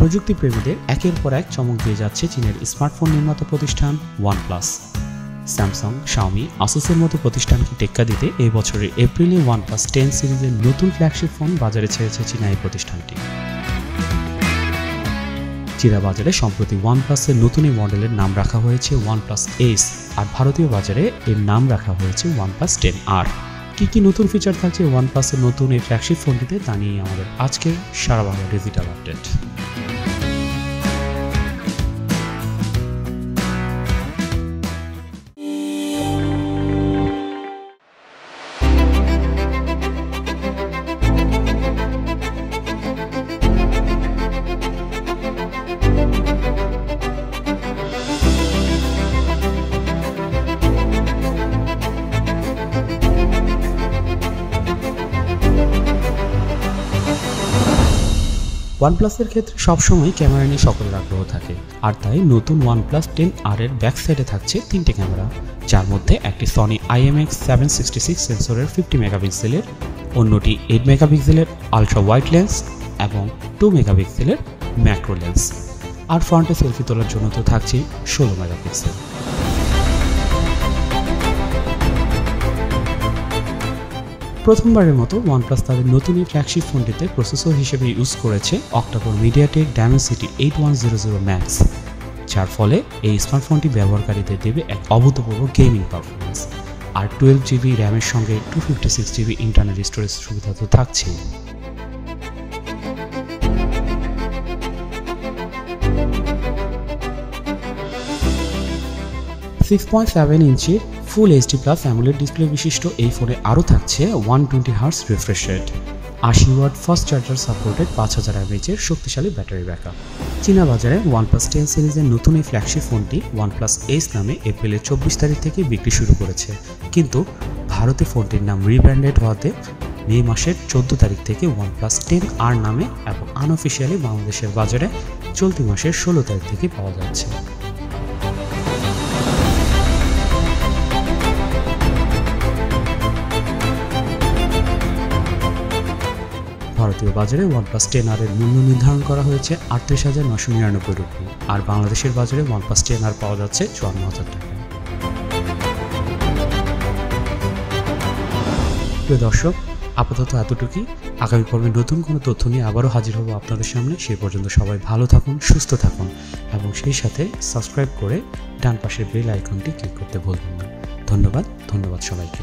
প্রযুক্তি প্রেমীদের একের পর এক চমক দিয়ে যাচ্ছে চীনের স্মার্টফোন নির্মাতা প্রতিষ্ঠান ওয়ানপ্লাস। স্যামসাং, শাওমি, আসুসের মতো প্রতিষ্ঠানকে টেক্কা দিতে এই বছরের এপ্রিলে ওয়ানপ্লাস 10 সিরিজের নতুন ফ্ল্যাগশিপ ফোন বাজারে ছেড়েছে চীনা এই প্রতিষ্ঠানটি। চীনা বাজারে সম্প্রতি ওয়ানপ্লাসের নতুন এই মডেলের নাম রাখা হয়েছে ওয়ানপ্লাস এস, আর ভারতীয় বাজারে এর নাম রাখা হয়েছে ওয়ানপ্লাস 10R। কি নতুন ফিচার থাকছে ওয়ানপ্লাসের নতুন এই ফ্ল্যাগশিপ ফোনটিতে তা নিয়ে আমাদের আজকের সারা বাংলা ডিজিটাল আপডেট। ওয়ানপ্লাসের ক্ষেত্রে সবসময় ক্যামেরা নিয়ে সকলের আগ্রহ থাকে, আর তাই নতুন ওয়ানপ্লাস 10R এর ব্যাক সাইডে থাকছে 3টে ক্যামেরা, যার মধ্যে একটি সনি IMX766 সেন্সরের 50 মেগাপিক্সেলের, অন্যটি 8 মেগাপিক্সেলের আলট্রা ওয়াইড লেন্স এবং 2 মেগাপিক্সেলের ম্যাক্রো লেন্স, আর ফ্রন্টে সেলফি তোলার জন্য তো থাকছেই 16 মেগাপিক্সেল। প্রথমবারের মতো ওয়ানপ্লাস তাদের নতুন এই ফ্ল্যাগশিপ ফোনটিতে প্রসেসর হিসেবে ইউজ করেছে অক্টাকোর মিডিয়াটেক ডায়মেনসিটি 8100 ম্যাক্স, যার ফলে এই স্মার্টফোনটি ব্যবহারকারীদের দেবে এক অভূতপূর্ব গেমিং পারফরমেন্স। আর 12GB র্যামের সঙ্গে 256GB ইন্টারনাল স্টোরেজ সুবিধা তো থাকছেই। 6.7 ইঞ্চির full HD plus AMOLED display বিশিষ্ট এই ফোনে আরও থাকছে 120Hz refresh rate, 80 watt fast charger supported 5000 mAh শক্তিশালী ব্যাটারি ব্যাকআপ। চীনা বাজারে ওয়ানপ্লাস 10 সিরিজের নতুন এই ফ্ল্যাগশিপ ফোনটি ওয়ানপ্লাস এস নামে এপ্রিলের 24 তারিখ থেকে বিক্রি শুরু করেছে, কিন্তু ভারতে ফোনটির নাম রিব্র্যান্ডেড হওয়াতে মে মাসের 14 তারিখ থেকে ওয়ানপ্লাস 10R নামে এবং আনঅফিসিয়ালি বাংলাদেশের বাজারে চলতি মাসের 16 তারিখ থেকে পাওয়া যাচ্ছে। ভারতীয় বাজারে ওয়ানপ্লাস 10R এর মূল্য নির্ধারণ করা হয়েছে 38,999 রুপি, আর বাংলাদেশের বাজারে ওয়ানপ্লাস 10R পাওয়া যাচ্ছে 54,000 টাকায়। প্রিয় দর্শক, আপাতত এতটুকুই। আগামী পর্বে নতুন কোনো তথ্য নিয়ে আবারও হাজির হব আপনাদের সামনে। সেই পর্যন্ত সবাই ভালো থাকুন, সুস্থ থাকুন এবং সেই সাথে সাবস্ক্রাইব করে ডান পাশের বেল আইকনটি ক্লিক করতে ভুলবেন না। ধন্যবাদ সবাইকে।